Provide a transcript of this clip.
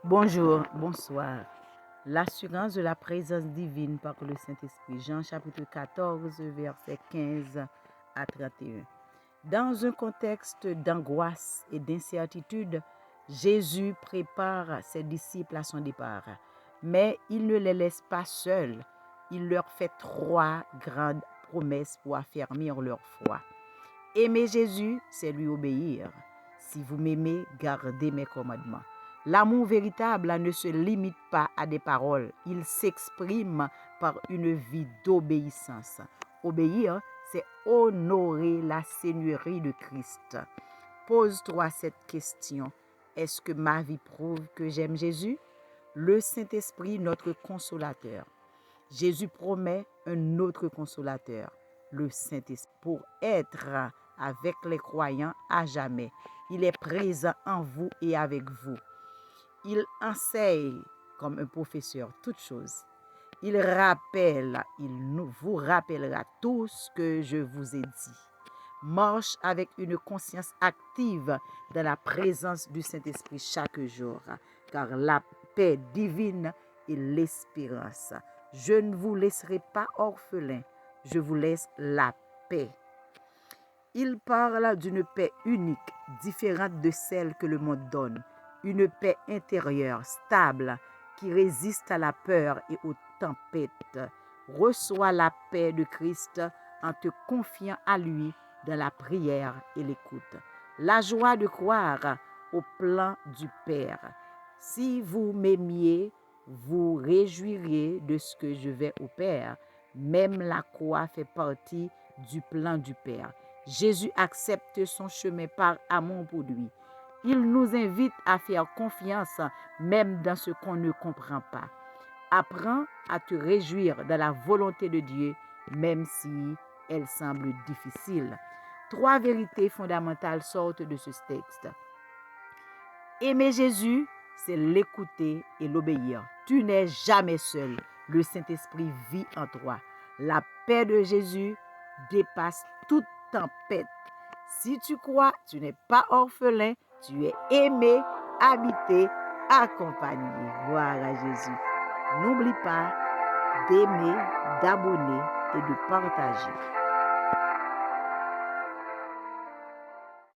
Bonjour, bonsoir. L'assurance de la présence divine par le Saint-Esprit. Jean chapitre 14, versets 15 à 31. Dans un contexte d'angoisse et d'incertitude, Jésus prépare ses disciples à son départ. Mais il ne les laisse pas seuls. Il leur fait 3 grandes promesses pour affermir leur foi. Aimer Jésus, c'est lui obéir. Si vous m'aimez, gardez mes commandements. L'amour véritable ne se limite pas à des paroles, il s'exprime par une vie d'obéissance. Obéir, c'est honorer la seigneurie de Christ. Pose-toi cette question. Est-ce que ma vie prouve que j'aime Jésus? Le Saint-Esprit, notre consolateur. Jésus promet un autre consolateur, le Saint-Esprit, pour être avec les croyants à jamais. Il est présent en vous et avec vous. Il enseigne comme un professeur toutes choses. Il vous rappellera tout ce que je vous ai dit. Marche avec une conscience active dans la présence du Saint-Esprit chaque jour, car la paix divine est l'espérance. Je ne vous laisserai pas orphelin, je vous laisse la paix. Il parle d'une paix unique, différente de celle que le monde donne. Une paix intérieure, stable, qui résiste à la peur et aux tempêtes. Reçois la paix de Christ en te confiant à lui dans la prière et l'écoute. La joie de croire au plan du Père. Si vous m'aimiez, vous réjouiriez de ce que je vais au Père. Même la croix fait partie du plan du Père. Jésus accepte son chemin par amour pour lui. Il nous invite à faire confiance même dans ce qu'on ne comprend pas. Apprends à te réjouir de la volonté de Dieu même si elle semble difficile. 3 vérités fondamentales sortent de ce texte. Aimer Jésus, c'est l'écouter et l'obéir. Tu n'es jamais seul. Le Saint-Esprit vit en toi. La paix de Jésus dépasse toute tempête. Si tu crois, tu n'es pas orphelin, tu es aimé, habité, accompagné. Gloire à Jésus. N'oublie pas d'aimer, d'abonner et de partager.